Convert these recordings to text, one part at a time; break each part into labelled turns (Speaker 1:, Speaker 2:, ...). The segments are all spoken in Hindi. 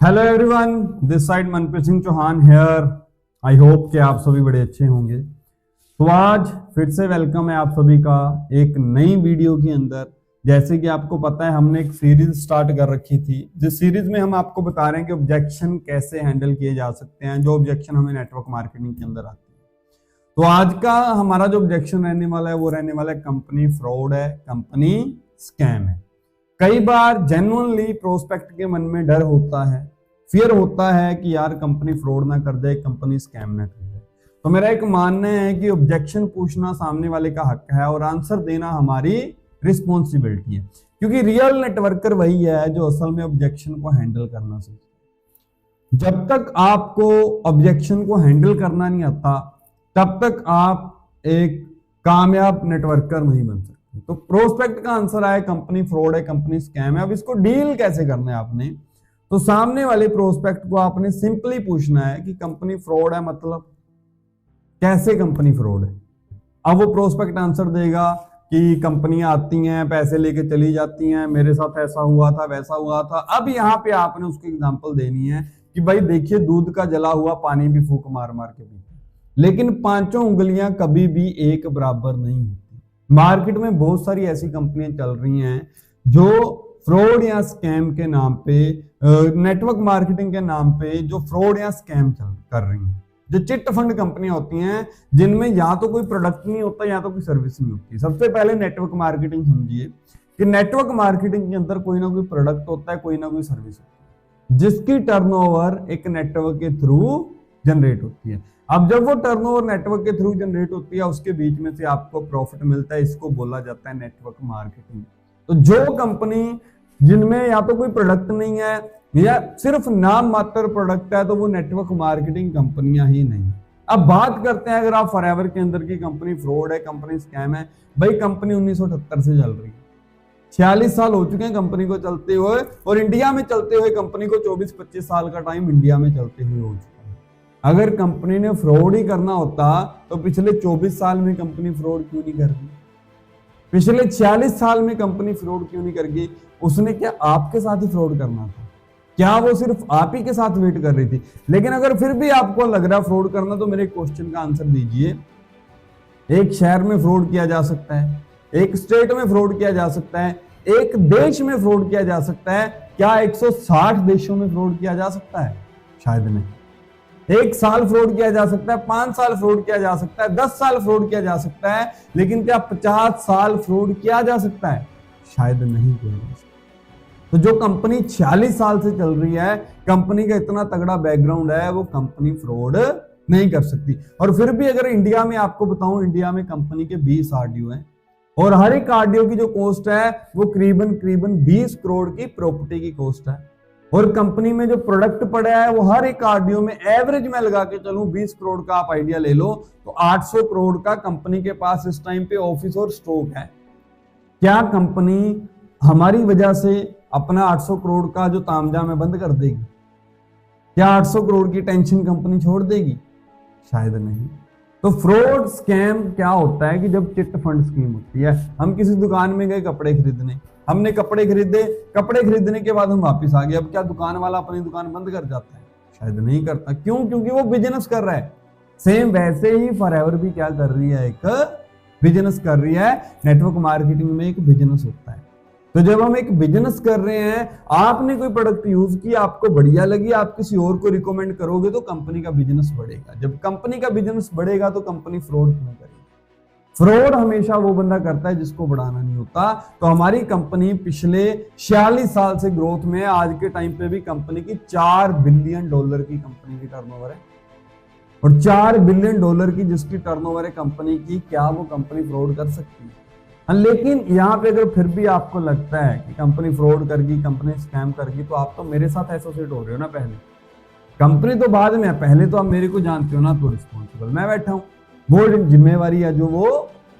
Speaker 1: Hello everyone, this side Manpreet Singh Chauhan here. I hope कि आप सभी बड़े अच्छे होंगे। तो आज फिर से वेलकम है आप सभी का एक नई वीडियो के अंदर। जैसे कि आपको पता है, हमने एक सीरीज स्टार्ट कर रखी थी, जिस सीरीज में हम आपको बता रहे हैं कि ऑब्जेक्शन कैसे हैंडल किए जा सकते हैं, जो ऑब्जेक्शन हमें नेटवर्क मार्केटिंग के अंदर आते हैं। तो आज का हमारा जो ऑब्जेक्शन रहने वाला है वो रहने वाला है कंपनी फ्रॉड है, कंपनी स्कैम है। कई बार जेन्युइनली प्रोस्पेक्ट के मन में डर होता है, फियर होता है कि यार कंपनी फ्रॉड ना कर दे, कंपनी स्कैम ना कर दे। तो मेरा एक मानना है कि ऑब्जेक्शन पूछना सामने वाले का हक है और आंसर देना हमारी रिस्पॉन्सिबिलिटी है, क्योंकि रियल नेटवर्कर वही है जो असल में ऑब्जेक्शन को हैंडल करना सीखता है। जब तक आपको ऑब्जेक्शन को हैंडल करना नहीं आता, तब तक आप एक कामयाब नेटवर्कर नहीं बन सकते। तो प्रोस्पेक्ट का आंसर आया कंपनी फ्रॉड है, कंपनी स्कैम है। अब इसको डील कैसे करना है आपने, तो सामने वाले प्रोस्पेक्ट को आपने सिंपली पूछना है कि कंपनी फ्रॉड है मतलब कैसे कंपनी फ्रॉड है। अब वो प्रोस्पेक्ट आंसर देगा कि कंपनियां आती हैं, पैसे लेके चली जाती हैं, मेरे साथ ऐसा हुआ था वैसा हुआ था। अब यहाँ पे आपने उसकी एग्जांपल देनी है कि भाई देखिए, दूध का जला हुआ पानी भी फूंक मार मार के पीते, लेकिन पांचों उंगलियां कभी भी एक बराबर नहीं होती। मार्केट में बहुत सारी ऐसी कंपनियां चल रही हैं जो फ्रॉड या स्कैम के नाम पे, नेटवर्क मार्केटिंग के नाम पे जो फ्रॉड या स्कैम कर रही हैं, जो चिट फंड कंपनियां होती हैं, जिनमें या तो कोई प्रोडक्ट नहीं होता या तो कोई सर्विस नहीं होती। सबसे पहले नेटवर्क मार्केटिंग समझिए कि नेटवर्क मार्केटिंग के अंदर कोई ना कोई प्रोडक्ट होता है, कोई ना कोई सर्विस होती है, जिसकी टर्नओवर एक नेटवर्क के थ्रू जनरेट होती है। अब जब वो टर्नओवर नेटवर्क के थ्रू जनरेट होती है, उसके बीच में से आपको प्रॉफिट मिलता है, इसको बोला जाता है नेटवर्क मार्केटिंग। तो जो कंपनी जिनमें या तो कोई प्रोडक्ट नहीं है या सिर्फ नाम मात्र प्रोडक्ट है, तो वो नेटवर्क मार्केटिंग कंपनियां ही नहीं। अब बात करते हैं, अगर आप फॉरएवर के अंदर की कंपनी फ्रॉड है, कंपनी स्कैम है, भाई कंपनी 1978 से चल रही है, 46 साल हो चुके हैं कंपनी को चलते हुए, और इंडिया में चलते हुए कंपनी को 24-25 साल का टाइम इंडिया में चलते हुए हो चुका है। अगर कंपनी ने फ्रॉड ही करना होता तो पिछले 24 साल में कंपनी फ्रॉड क्यों नहीं कर रही, पिछले 46 साल में कंपनी फ्रॉड क्यों नहीं कर गई? उसने क्या आपके साथ ही फ्रॉड करना था? क्या वो सिर्फ आप ही के साथ वेट कर रही थी? लेकिन अगर फिर भी आपको लग रहा है फ्रॉड करना, तो मेरे क्वेश्चन का आंसर दीजिए। एक शहर में फ्रॉड किया जा सकता है, एक स्टेट में फ्रॉड किया जा सकता है, एक देश में फ्रॉड किया जा सकता है। क्या 160 देशों में फ्रॉड किया जा सकता है? शायद नहीं। 1 साल फ्रॉड किया जा सकता है, 5 साल फ्रॉड किया जा सकता है, 10 साल फ्रॉड किया जा सकता है, लेकिन क्या 50 साल फ्रॉड किया जा सकता है? शायद नहीं किया जा सकता। तो जो कंपनी 46 साल से चल रही है, कंपनी का इतना तगड़ा बैकग्राउंड है, वो कंपनी फ्रॉड नहीं कर सकती। और फिर भी अगर इंडिया में आपको बताऊं, इंडिया में कंपनी के 20 आरडीओ हैं, और हर एक आरडीओ की जो कॉस्ट है वो करीबन 20 करोड़ की प्रॉपर्टी की कॉस्ट है। और कंपनी में जो प्रोडक्ट पड़ा है वो हर एक आरडीओ में एवरेज में लगा के चलूं 20 करोड़ का आप आइडिया ले लो, तो 800 करोड़ का कंपनी के पास इस टाइम पे ऑफिस और स्टॉक है। क्या कंपनी हमारी वजह से अपना 800 करोड़ का जो तामझाम है बंद कर देगी? क्या 800 करोड़ की टेंशन कंपनी छोड़ देगी? शायद नहीं। तो फ्रॉड स्कैम क्या होता है कि जब चिट फंड स्कीम होती है, हम किसी दुकान में गए कपड़े खरीदने, हमने कपड़े खरीदे, कपड़े खरीदने के बाद हम वापस आ गए। अब क्या दुकान वाला अपनी दुकान बंद कर जाता है? शायद नहीं करता। क्यों? क्योंकि वो बिजनेस कर रहा है। सेम वैसे ही फॉरएवर भी क्या कर रही है, एक बिजनेस कर रही है। नेटवर्क मार्केटिंग में एक बिजनेस होता है। तो जब हम एक बिजनेस कर रहे हैं, आपने कोई प्रोडक्ट यूज किया, आपको बढ़िया लगी, आप किसी और को रिकमेंड करोगे तो कंपनी का बिजनेस बढ़ेगा। जब कंपनी का बिजनेस बढ़ेगा तो कंपनी फ्रॉड क्यों करेगी? फ्रॉड हमेशा वो बंदा करता है जिसको बढ़ाना नहीं होता। तो हमारी कंपनी पिछले 46 साल से ग्रोथ में है। आज के टाइम पे भी कंपनी की $4 बिलियन की कंपनी की टर्नओवर है, और $4 बिलियन की जिसकी टर्नओवर है कंपनी की, क्या वो कंपनी फ्रॉड कर सकती है? लेकिन यहाँ पे अगर फिर भी आपको लगता है कि कंपनी फ्रॉड करगी, कंपनी स्कैम करगी, तो आप तो मेरे साथ एसोसिएट हो रहे हो ना। पहले कंपनी तो बाद में है, पहले तो आप मेरे को जानते हो ना। तो रिस्पॉन्सिबल मैं बैठा हूं, वो जिम्मेवारी है जो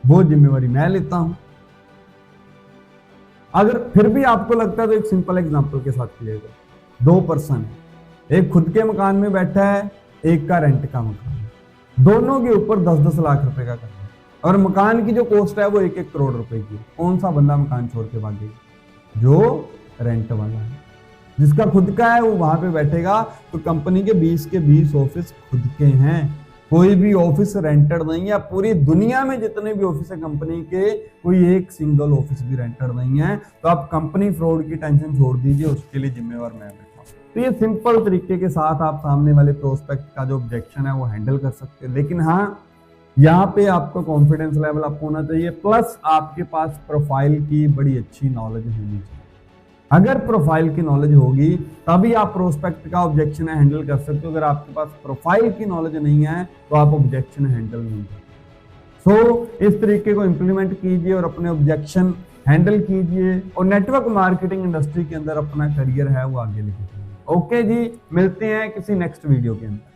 Speaker 1: वो जिम्मेवारी मैं लेता हूं। अगर फिर भी आपको लगता है तो एक सिंपल एग्जांपल के साथ क्लियर करो। 2 पर्सन है, एक खुद के मकान में बैठा है, एक का रेंट का मकान है, दोनों के ऊपर 10-10 लाख रुपए का कर्जा, और मकान की जो कॉस्ट है वो 1-1 करोड़ रुपए की। कौन सा बंदा मकान छोड़ के भागेगा? जो रेंट वाला है। जिसका खुद का है वो वहां पे बैठेगा। तो कंपनी के 20 के 20 ऑफिस खुद के हैं, कोई भी ऑफिस रेंटेड नहीं है। पूरी दुनिया में जितने भी ऑफिस है कंपनी के, कोई एक सिंगल ऑफिस भी रेंटेड नहीं है। तो आप कंपनी फ्रॉड की टेंशन छोड़ दीजिए, उसके लिए जिम्मेवार मैं बैठा हूं। तो ये सिंपल तरीके के साथ आप सामने वाले प्रोस्पेक्ट का जो ऑब्जेक्शन है वो हैंडल कर सकते हैं। लेकिन हाँ, यहाँ पे आपका कॉन्फिडेंस लेवल अप होना चाहिए, प्लस आपके पास प्रोफाइल की बड़ी अच्छी नॉलेज होनी चाहिए। अगर प्रोफाइल की नॉलेज होगी तभी आप प्रोस्पेक्ट का ऑब्जेक्शन हैंडल कर सकते हो। अगर आपके पास प्रोफाइल की नॉलेज नहीं है तो आप ऑब्जेक्शन हैंडल नहीं कर सकते। सो इस तरीके को इंप्लीमेंट कीजिए और अपने ऑब्जेक्शन हैंडल कीजिए और नेटवर्क मार्केटिंग इंडस्ट्री के अंदर अपना करियर है वो आगे लेके चलिए। ओके जी, मिलते हैं किसी नेक्स्ट वीडियो के अंदर।